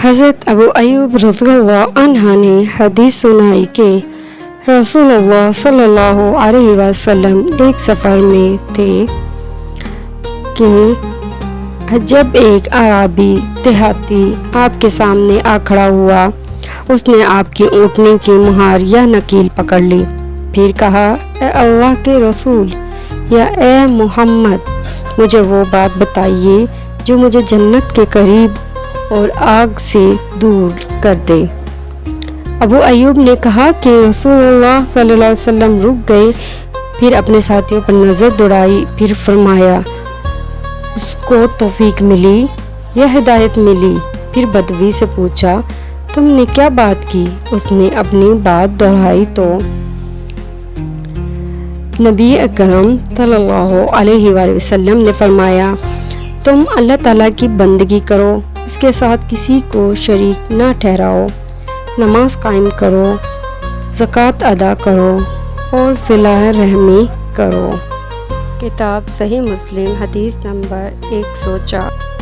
حضرت ابو ایوب رضی اللہ عنہ نے حدیث سنائی کہ رسول اللہ صلی اللہ علیہ وسلم ایک سفر میں تھے کہ جب ایک اعرابی دیہاتی آپ کے سامنے آ کھڑا ہوا، اس نے آپ کی اونٹنی کی مہار یا نکیل پکڑ لی، پھر کہا، اے اللہ کے رسول یا اے محمد، مجھے وہ بات بتائیے جو مجھے جنت کے قریب اور آگ سے دور کر دے۔ ابو ایوب نے کہا کہ رسول اللہ صلی اللہ علیہ وسلم رک گئے، پھر اپنے ساتھیوں پر نظر دوڑائی، پھر فرمایا، اس کو توفیق ملی یا ہدایت ملی؟ پھر بدوی سے پوچھا، تم نے کیا بات کی؟ اس نے اپنی بات دہرائی تو نبی اکرم صلی اللہ علیہ وآلہ وسلم نے فرمایا، تم اللہ تعالیٰ کی بندگی کرو، اس کے ساتھ کسی کو شریک نہ ٹھہراؤ، نماز قائم کرو، زکوٰۃ ادا کرو اور صلہ رحمی کرو۔ کتاب صحیح مسلم، حدیث نمبر 104۔